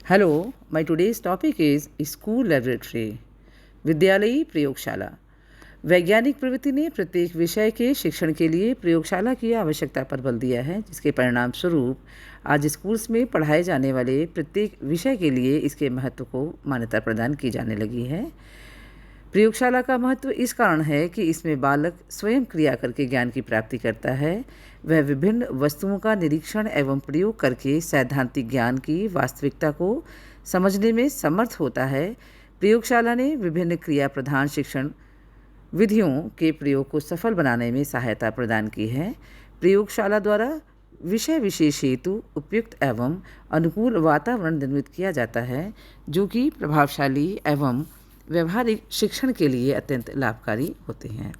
Hello, my today's topic is School Laboratory, विद्यालयी प्रयोगशाला। वैज्ञानिक प्रवृत्ति ने प्रत्येक विषय के शिक्षण के लिए प्रयोगशाला की आवश्यकता पर बल दिया है, जिसके परिणाम स्वरूप आज स्कूल्स में पढ़ाए जाने वाले प्रत्येक विषय के लिए इसके महत्व को मान्यता प्रदान की जाने लगी है। प्रयोगशाला का महत्व इस कारण है कि इसमें बालक स्वयं क्रिया करके ज्ञान की प्राप्ति करता है। वह विभिन्न वस्तुओं का निरीक्षण एवं प्रयोग करके सैद्धांतिक ज्ञान की वास्तविकता को समझने में समर्थ होता है। प्रयोगशाला ने विभिन्न क्रिया प्रधान शिक्षण विधियों के प्रयोग को सफल बनाने में सहायता प्रदान की है। प्रयोगशाला द्वारा विषय विशेष हेतु उपयुक्त एवं अनुकूल वातावरण निर्मित किया जाता है, जो कि प्रभावशाली एवं व्यवहारिक शिक्षण के लिए अत्यंत लाभकारी होते हैं।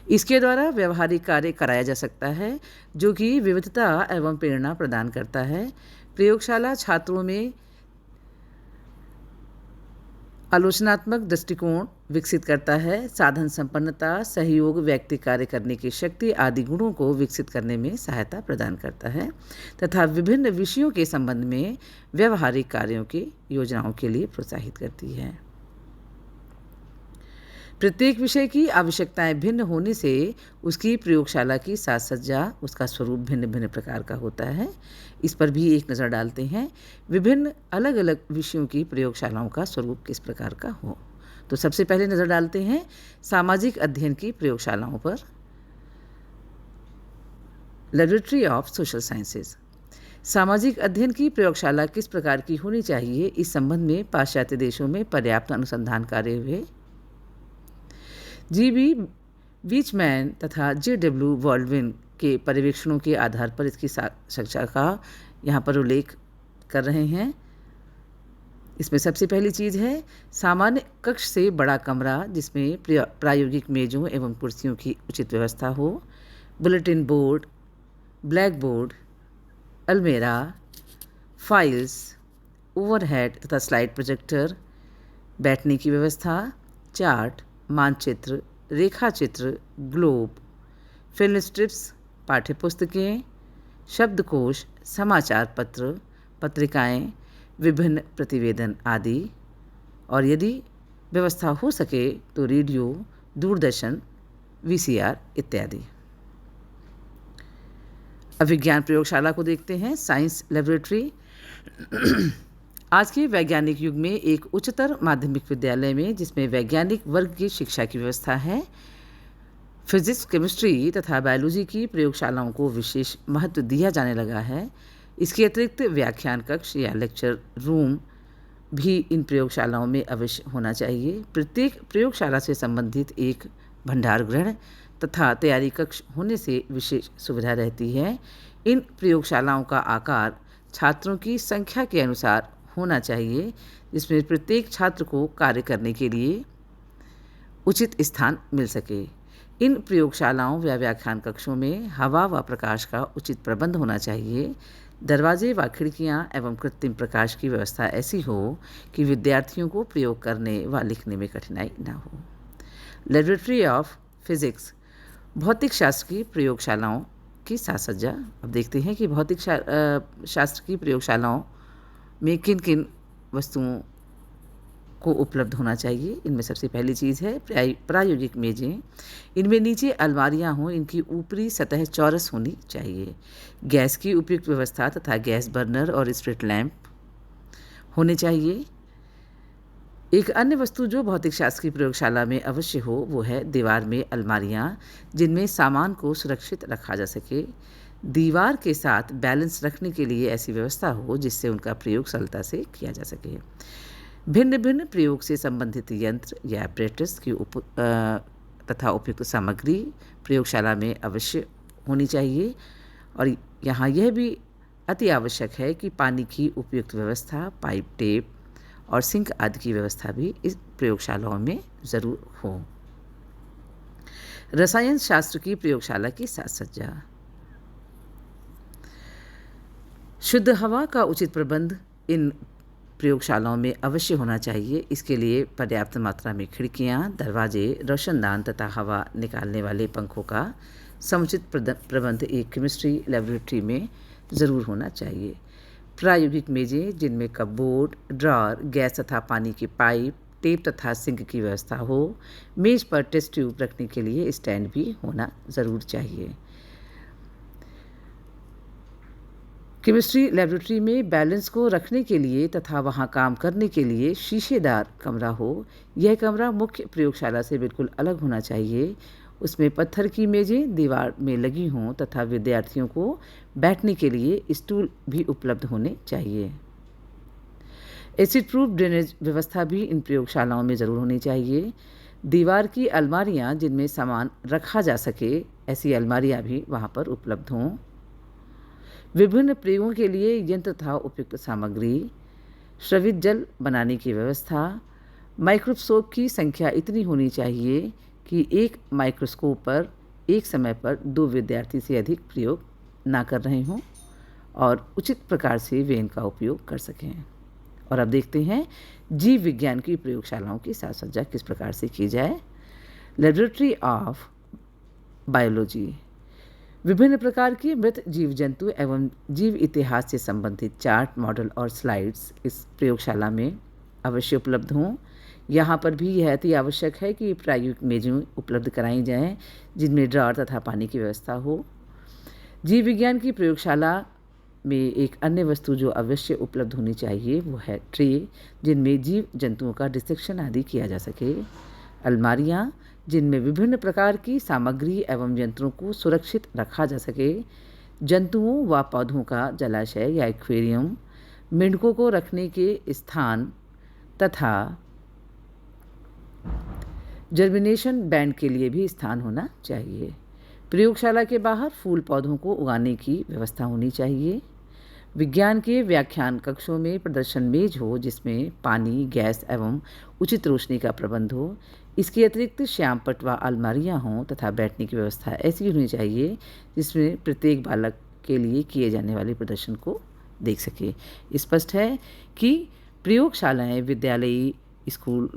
इसके द्वारा व्यवहारिक कार्य कराया जा सकता है, जो कि विविधता एवं प्रेरणा प्रदान करता है। प्रयोगशाला छात्रों में आलोचनात्मक दृष्टिकोण विकसित करता है, साधन संपन्नता, सहयोग, व्यक्ति कार्य करने की शक्ति आदि गुणों को विकसित करने में सहायता प्रदान करता है तथा विभिन्न विषयों के संबंध में व्यवहारिक कार्यों की योजनाओं के लिए प्रोत्साहित करती है। प्रत्येक विषय की आवश्यकताएं भिन्न होने से उसकी प्रयोगशाला की साज सज्जा, उसका स्वरूप भिन्न भिन्न प्रकार का होता है। इस पर भी एक नज़र डालते हैं। विभिन्न अलग अलग विषयों की प्रयोगशालाओं का स्वरूप किस प्रकार का हो। तो सबसे पहले नज़र डालते हैं सामाजिक अध्ययन की प्रयोगशालाओं पर। Laboratory of social sciences. सामाजिक अध्ययन की प्रयोगशाला किस प्रकार की होनी चाहिए, इस संबंध में पाश्चात्य देशों में पर्याप्त अनुसंधान कार्य हुए। जी.बी. बीचमैन तथा J.W. बॉल्डविन के पर्यवेक्षणों के आधार पर इसकी शिक्षा का यहाँ पर उल्लेख कर रहे हैं। इसमें सबसे पहली चीज़ है सामान्य कक्ष से बड़ा कमरा, जिसमें प्रायोगिक मेज़ों एवं कुर्सियों की उचित व्यवस्था हो, बुलेटिन बोर्ड, ब्लैक बोर्ड, अलमेरा, फाइल्स, ओवरहेड तथा स्लाइड प्रोजेक्टर, बैठने की व्यवस्था, चार्ट, मानचित्र, रेखाचित्र, ग्लोब, फिल्म स्ट्रिप्स, पाठ्यपुस्तकें, शब्दकोश, समाचार पत्र, पत्रिकाएं, विभिन्न प्रतिवेदन आदि, और यदि व्यवस्था हो सके तो रेडियो, दूरदर्शन, VCR इत्यादि। अभिज्ञान प्रयोगशाला को देखते हैं, साइंस लेबोरेटरी। आज के वैज्ञानिक युग में एक उच्चतर माध्यमिक विद्यालय में, जिसमें वैज्ञानिक वर्ग की शिक्षा की व्यवस्था है, फिजिक्स, केमिस्ट्री तथा बायोलॉजी की प्रयोगशालाओं को विशेष महत्व दिया जाने लगा है। इसके अतिरिक्त व्याख्यान कक्ष या लेक्चर रूम भी इन प्रयोगशालाओं में अवश्य होना चाहिए। प्रत्येक प्रयोगशाला से संबंधित एक भंडार गृह तथा तैयारी कक्ष होने से विशेष सुविधा रहती है। इन प्रयोगशालाओं का आकार छात्रों की संख्या के अनुसार होना चाहिए, जिसमें प्रत्येक छात्र को कार्य करने के लिए उचित स्थान मिल सके। इन प्रयोगशालाओं या व्याख्यान कक्षों में हवा व प्रकाश का उचित प्रबंध होना चाहिए। दरवाजे व खिड़कियां एवं कृत्रिम प्रकाश की व्यवस्था ऐसी हो कि विद्यार्थियों को प्रयोग करने व लिखने में कठिनाई न हो। Laboratory of physics. भौतिक शास्त्र की प्रयोगशालाओं की साज सज्जा। अब देखते हैं कि भौतिक शास्त्र की प्रयोगशालाओं में किन किन वस्तुओं को उपलब्ध होना चाहिए। इनमें सबसे पहली चीज़ है प्रायोगिक मेज़ें। इनमें नीचे अलमारियां हों, इनकी ऊपरी सतह चौरस होनी चाहिए। गैस की उपयुक्त व्यवस्था तथा गैस बर्नर और स्ट्रीट लैंप होने चाहिए। एक अन्य वस्तु जो भौतिक शास्त्र की प्रयोगशाला में अवश्य हो, वो है दीवार में अलमारियां, जिनमें सामान को सुरक्षित रखा जा सके। दीवार के साथ बैलेंस रखने के लिए ऐसी व्यवस्था हो जिससे उनका प्रयोग सरलता से किया जा सके। भिन्न भिन्न प्रयोग से संबंधित यंत्र या apparatus की तथा उपयुक्त सामग्री प्रयोगशाला में अवश्य होनी चाहिए। और यहाँ यह भी अति आवश्यक है कि पानी की उपयुक्त व्यवस्था, पाइप, टेप और सिंक आदि की व्यवस्था भी इस प्रयोगशालाओं में ज़रूर हो। रसायन शास्त्र की प्रयोगशाला की साज सज्जा। शुद्ध हवा का उचित प्रबंध इन प्रयोगशालाओं में अवश्य होना चाहिए। इसके लिए पर्याप्त मात्रा में खिड़कियां, दरवाजे, रोशनदान तथा हवा निकालने वाले पंखों का समुचित प्रबंध एक केमिस्ट्री लेबोरेटरी में ज़रूर होना चाहिए। प्रायोगिक मेज़ें जिनमें कपबोर्ड, ड्रॉअर, गैस तथा पानी की पाइप, टेप तथा सिंक की व्यवस्था हो। मेज़ पर टेस्ट ट्यूब रखने के लिए स्टैंड भी होना ज़रूर चाहिए। केमिस्ट्री लैबोरेटरी में बैलेंस को रखने के लिए तथा वहां काम करने के लिए शीशेदार कमरा हो। यह कमरा मुख्य प्रयोगशाला से बिल्कुल अलग होना चाहिए। उसमें पत्थर की मेज़ें दीवार में लगी हों तथा विद्यार्थियों को बैठने के लिए स्टूल भी उपलब्ध होने चाहिए। एसिड प्रूफ ड्रेनेज व्यवस्था भी इन प्रयोगशालाओं में ज़रूर होनी चाहिए। दीवार की अलमारियां जिनमें सामान रखा जा सके, ऐसी अलमारियां भी वहां पर उपलब्ध हों। विभिन्न प्रयोगों के लिए यंत्र तथा उपयुक्त सामग्री, स्रवित जल बनाने की व्यवस्था, माइक्रोस्कोप की संख्या इतनी होनी चाहिए कि एक माइक्रोस्कोप पर एक समय पर 2 विद्यार्थी से अधिक प्रयोग ना कर रहे हों और उचित प्रकार से वे इनका उपयोग कर सकें। और अब देखते हैं जीव विज्ञान की प्रयोगशालाओं की साज सज्जा किस प्रकार से की जाए। लेबोरेटरी ऑफ बायोलॉजी विभिन्न प्रकार के मृत जीव जंतु एवं जीव इतिहास से संबंधित चार्ट, मॉडल और स्लाइड्स इस प्रयोगशाला में अवश्य उपलब्ध हों। यहाँ पर भी यह अति आवश्यक है कि प्रायोगिक मेज़ें उपलब्ध कराई जाएं जिनमें ड्रॉअर तथा पानी की व्यवस्था हो। जीव विज्ञान की प्रयोगशाला में एक अन्य वस्तु जो अवश्य उपलब्ध होनी चाहिए वो है ट्रे, जिनमें जीव जंतुओं का डिसेक्शन आदि किया जा सके। अलमारियाँ जिनमें विभिन्न प्रकार की सामग्री एवं यंत्रों को सुरक्षित रखा जा सके। जंतुओं व पौधों का जलाशय या एक्वेरियम, मेंढकों को रखने के स्थान तथा जर्मिनेशन बैंड के लिए भी स्थान होना चाहिए। प्रयोगशाला के बाहर फूल पौधों को उगाने की व्यवस्था होनी चाहिए। विज्ञान के व्याख्यान कक्षों में प्रदर्शन मेज हो जिसमें पानी, गैस एवं उचित रोशनी का प्रबंध हो। इसके अतिरिक्त श्याम पट व अलमारियाँ हों तथा बैठने की व्यवस्था ऐसी होनी चाहिए जिसमें प्रत्येक बालक के लिए किए जाने वाले प्रदर्शन को देख सके। स्पष्ट है कि प्रयोगशालाएँ विद्यालयी स्कूल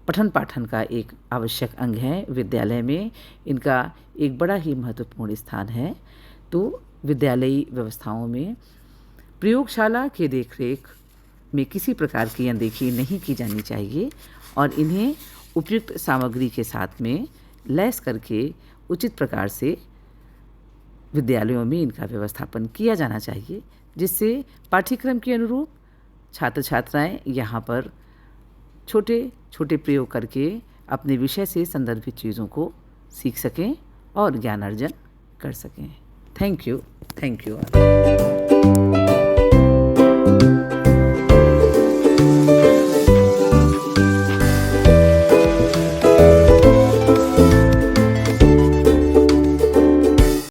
पठन पाठन का एक आवश्यक अंग है। विद्यालय में इनका एक बड़ा ही महत्वपूर्ण स्थान है। तो विद्यालयी व्यवस्थाओं में प्रयोगशाला के देखरेख में किसी प्रकार की अनदेखी नहीं की जानी चाहिए और इन्हें उपयुक्त सामग्री के साथ में लैस करके उचित प्रकार से विद्यालयों में इनका व्यवस्थापन किया जाना चाहिए, जिससे पाठ्यक्रम के अनुरूप छात्र छात्राएं यहाँ पर छोटे छोटे प्रयोग करके अपने विषय से संदर्भित चीज़ों को सीख सकें और ज्ञानार्जन कर सकें। Thank you all.